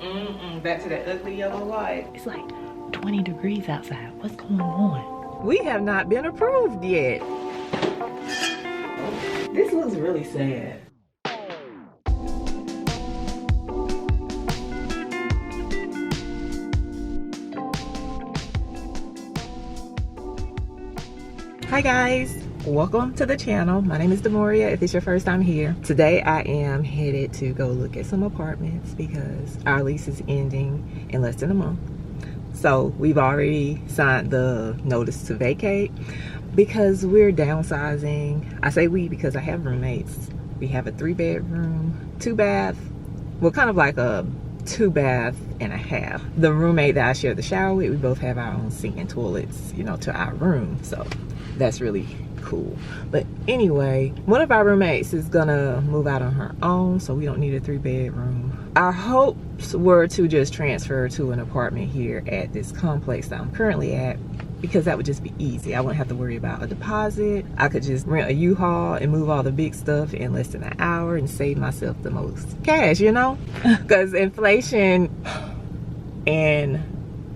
Back to that ugly yellow light. It's like 20 degrees outside. What's going on? We have not been approved yet. This looks really sad. Hi guys, welcome to the channel. My name is Demoria if it's your first time here. Today I am headed to go look at some apartments because our lease is ending in less than a month. So we've already signed the notice to vacate because we're downsizing. I say we because I have roommates. We have a 3-bedroom, 2-bath, well, kind of like a 2-bath and a half. The roommate that I share the shower with, we both have our own sink and toilets, you know, to our room. So that's really cool. But anyway, one of our roommates is gonna move out on her own, so we don't need a 3-bedroom. Our hopes were to just transfer to an apartment here at this complex that I'm currently at, because that would just be easy. I wouldn't have to worry about a deposit. I could just rent a U-Haul and move all the big stuff in less than an hour and save myself the most cash, you know? Because inflation and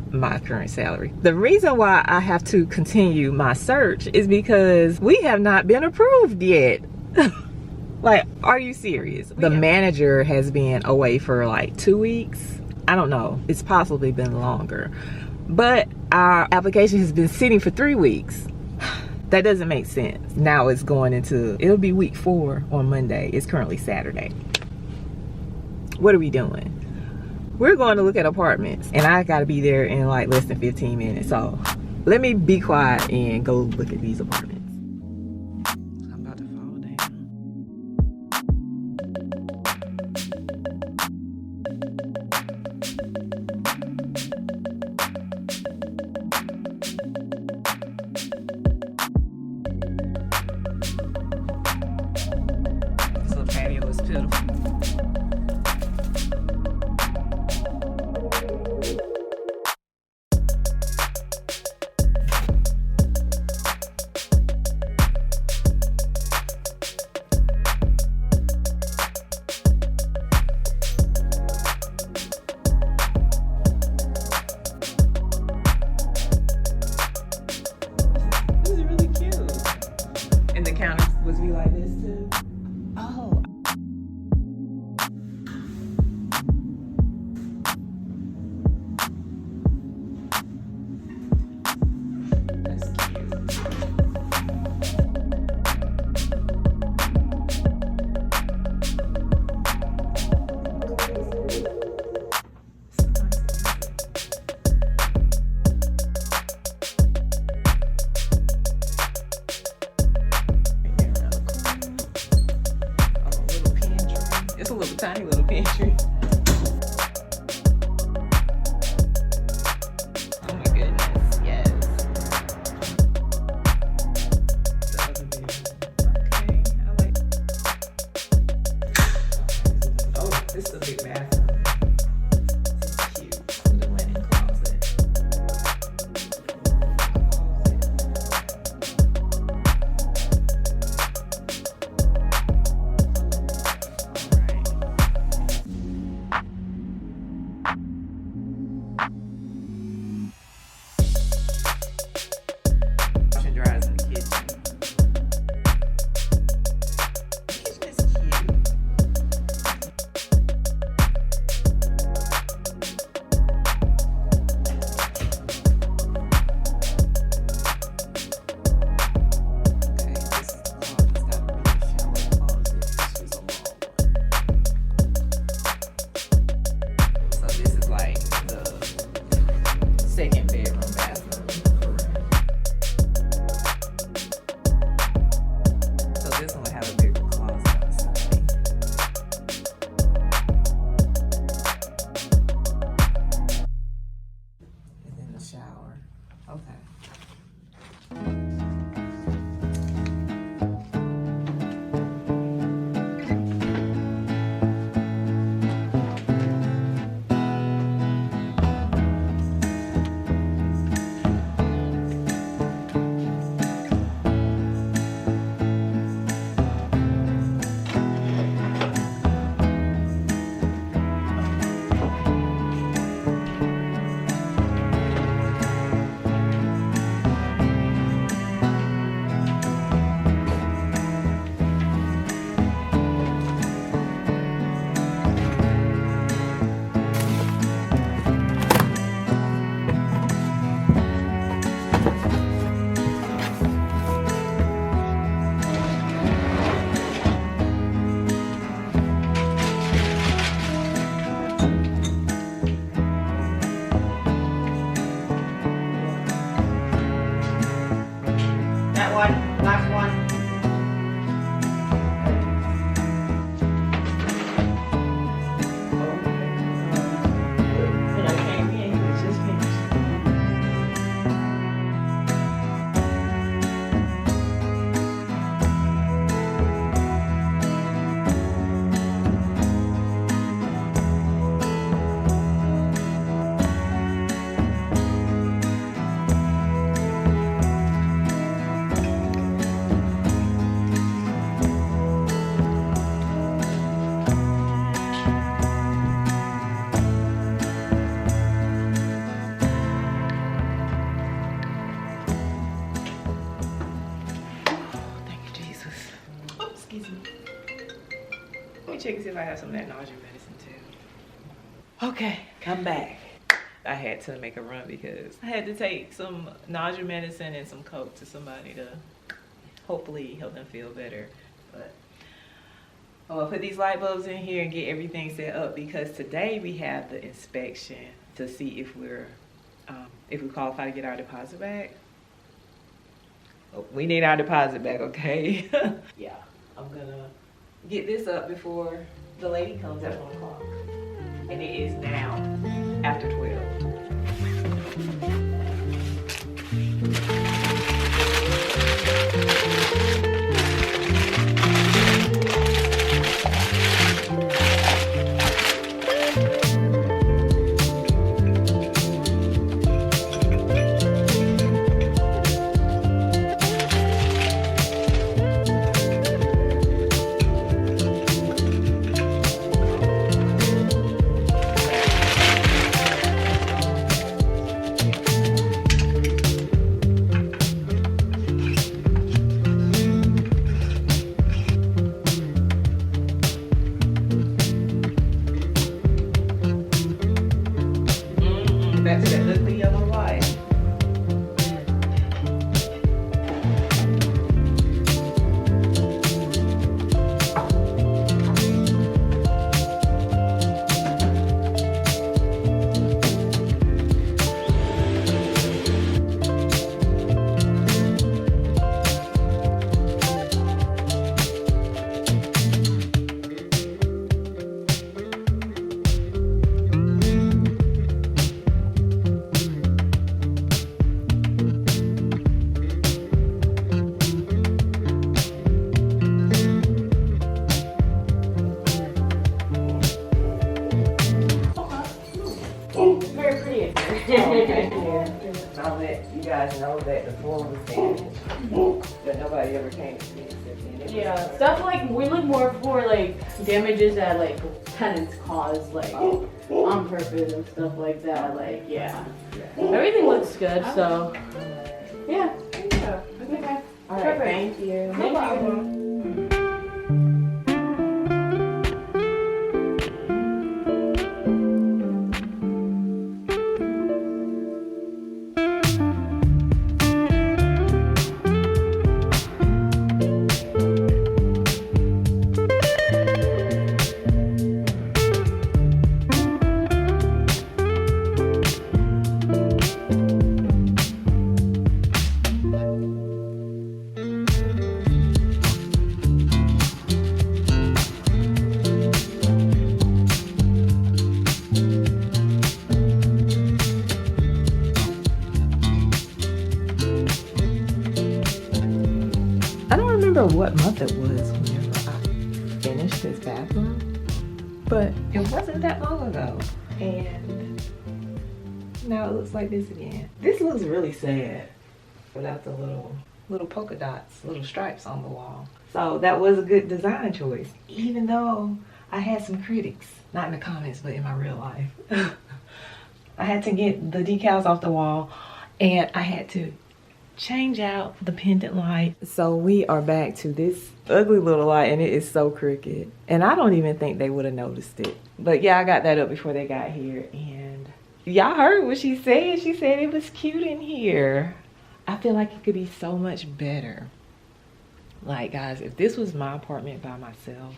my current salary. The reason why I have to continue my search is because we have not been approved yet. Like, are you serious? The manager has been away for like 2 weeks. I don't know. It's possibly been longer. But our application has been sitting for 3 weeks. That doesn't make sense. Now it's going into, it'll be week 4 on Monday. It's currently Saturday. What are we doing? We're going to look at apartments and I gotta be there in like less than 15 minutes. So let me be quiet and go look at these apartments. I'm about to fall down. This little patio is pitiful. I have some of that nausea medicine too. Okay, I'm back. I had to make a run because I had to take some nausea medicine and some Coke to somebody to hopefully help them feel better. But I'll put these light bulbs in here and get everything set up because today we have the inspection to see if we qualify to get our deposit back. Oh, we need our deposit back, okay? Yeah, I'm gonna get this up before the lady comes at 1 o'clock. And it is now after 12. Back to that ugly yellow light. Very pretty. Okay, yeah. I'll let you guys know that the floor was damaged, but nobody ever came to see it. Yeah, stuff like we look more for like damages that like tenants cause, like on purpose and stuff like that. Like everything looks good. So yeah. Okay. All right, Perfect. thank you. No problem. What month it was whenever I finished this bathroom, but it wasn't that long ago, and now it looks like this again. This looks really sad without the little polka dots, little stripes on the wall. So that was a good design choice, even though I had some critics, not in the comments but in my real life. I had to get the decals off the wall, and I had to change out the pendant light. So we are back to this ugly little light, and it is so crooked, and I don't even think they would have noticed it. But yeah, I got that up before they got here, and y'all heard what she said. She said it was cute in here. I feel like it could be so much better. Like, guys, if this was my apartment by myself,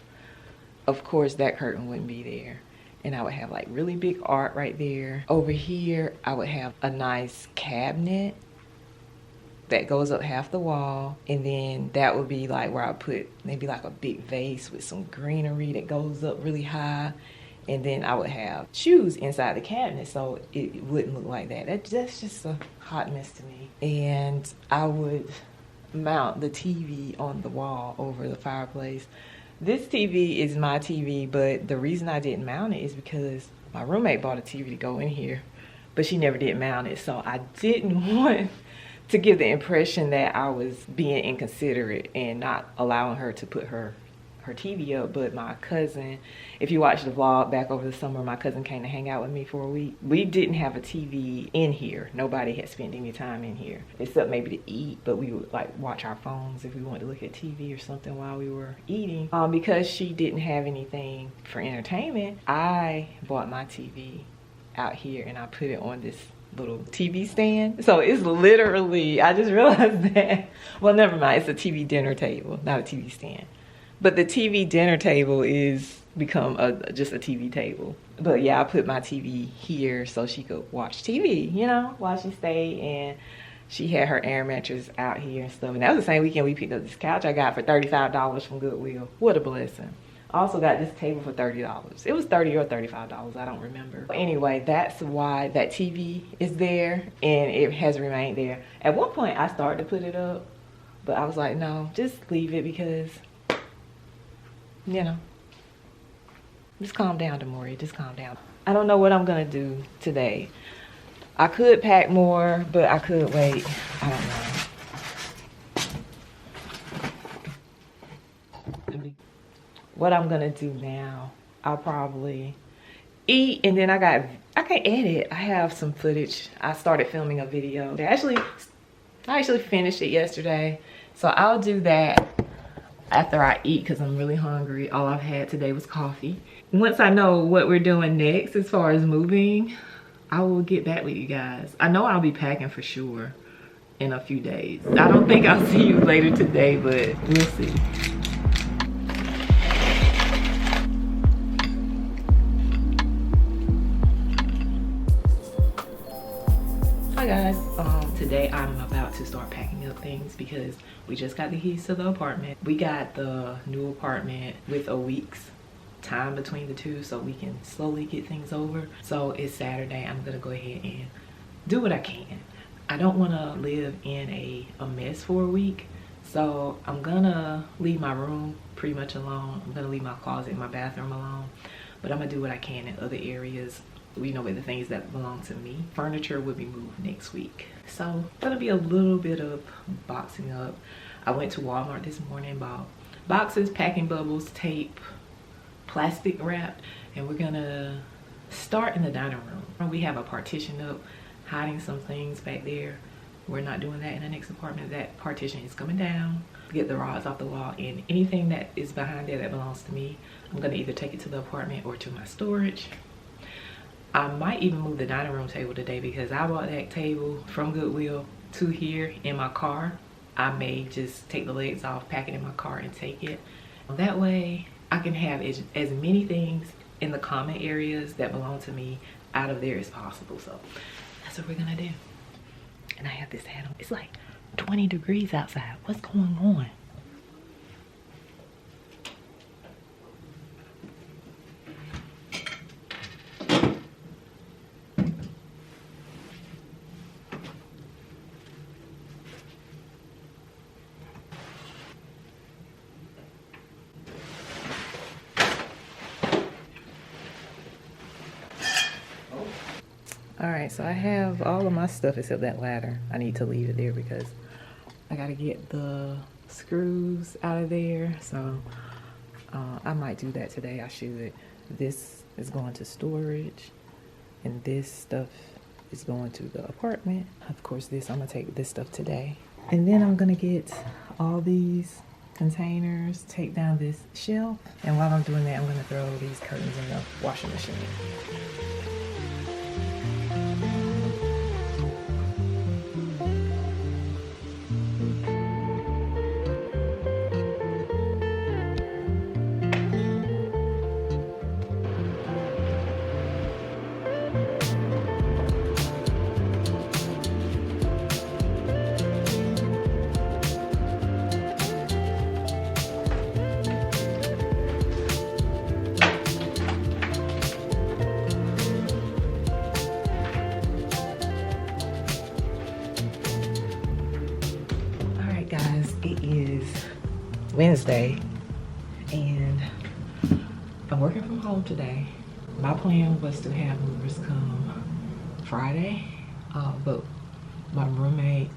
of course that curtain wouldn't be there, and I would have like really big art right there. Over here I would have a nice cabinet that goes up half the wall, and then that would be like where I put maybe like a big vase with some greenery that goes up really high, and then I would have shoes inside the cabinet so it wouldn't look like that. That's just a hot mess to me. And I would mount the TV on the wall over the fireplace. This TV is my TV, but the reason I didn't mount it is because my roommate bought a TV to go in here, but she never did mount it, so I didn't want to give the impression that I was being inconsiderate and not allowing her to put her her TV up, but my cousin, if you watch the vlog back over the summer, my cousin came to hang out with me for a week. We didn't have a TV in here. Nobody had spent any time in here except maybe to eat, but we would like watch our phones if we wanted to look at TV or something while we were eating. Because she didn't have anything for entertainment, I bought my TV out here and I put it on this little TV stand. So it's literally, I just realized that, well, never mind, it's a TV dinner table, not a TV stand. But the TV dinner table is become just a TV table. But yeah, I put my TV here so she could watch TV, you know, while she stayed. And she had her air mattress out here and stuff. And that was the same weekend we picked up this couch I got for $35 from Goodwill. What a blessing. I also got this table for $30. It was $30 or $35, I don't remember. Anyway, that's why that TV is there and it has remained there. At one point I started to put it up, but I was like, no, just leave it because, you know, just calm down, Demoria, just calm down. I don't know what I'm gonna do today. I could pack more, but I could wait, I don't know. What I'm gonna do now, I'll probably eat, and then I can edit. I have some footage. I started filming a video. I actually finished it yesterday, so I'll do that after I eat because I'm really hungry. All I've had today was coffee. Once I know what we're doing next as far as moving, I will get back with you guys. I know I'll be packing for sure in a few days. I don't think I'll see you later today, but we'll see. Hi guys, today I'm about to start packing up things because we just got the keys to the apartment. We got the new apartment with a week's time between the two so we can slowly get things over. So it's Saturday. I'm gonna go ahead and do what I can. I don't want to live in a mess for a week, so I'm gonna leave my room pretty much alone. I'm gonna leave my closet and my bathroom alone, but I'm gonna do what I can in other areas. We know with the things that belong to me. Furniture will be moved next week. So gonna be a little bit of boxing up. I went to Walmart this morning, bought boxes, packing bubbles, tape, plastic wrap, and we're gonna start in the dining room. We have a partition up, hiding some things back there. We're not doing that in the next apartment. That partition is coming down. Get the rods off the wall, and anything that is behind there that belongs to me, I'm gonna either take it to the apartment or to my storage. I might even move the dining room table today because I bought that table from Goodwill to here in my car. I may just take the legs off, pack it in my car and take it. That way I can have as many things in the common areas that belong to me out of there as possible. So that's what we're gonna do. And I have this hat on. It's like 20 degrees outside. What's going on? All right, so I have all of my stuff except that ladder. I need to leave it there because I gotta get the screws out of there. So I might do that today. I should. This is going to storage and this stuff is going to the apartment. Of course, I'm gonna take this stuff today. And then I'm gonna get all these containers, take down this shelf. And while I'm doing that, I'm gonna throw these curtains in the washing machine. Wednesday and I'm working from home today. My plan was to have movers come Friday, but my roommate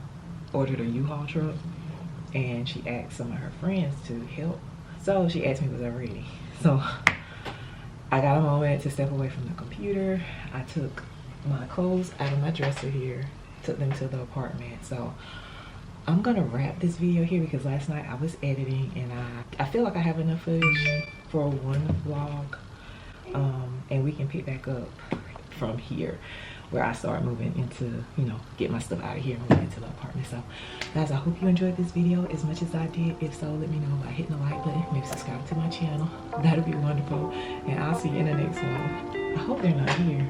ordered a U-Haul truck and she asked some of her friends to help. So she asked me was I ready. So I got a moment to step away from the computer. I took my clothes out of my dresser here, took them to the apartment. So I'm gonna wrap this video here because last night I was editing and I feel like I have enough footage for one vlog, and we can pick back up from here where I start moving into, you know, get my stuff out of here and move into the apartment. So guys, I hope you enjoyed this video as much as I did. If so, let me know by hitting the like button, maybe subscribe to my channel. That'll be wonderful, and I'll see you in the next one. I hope they're not here.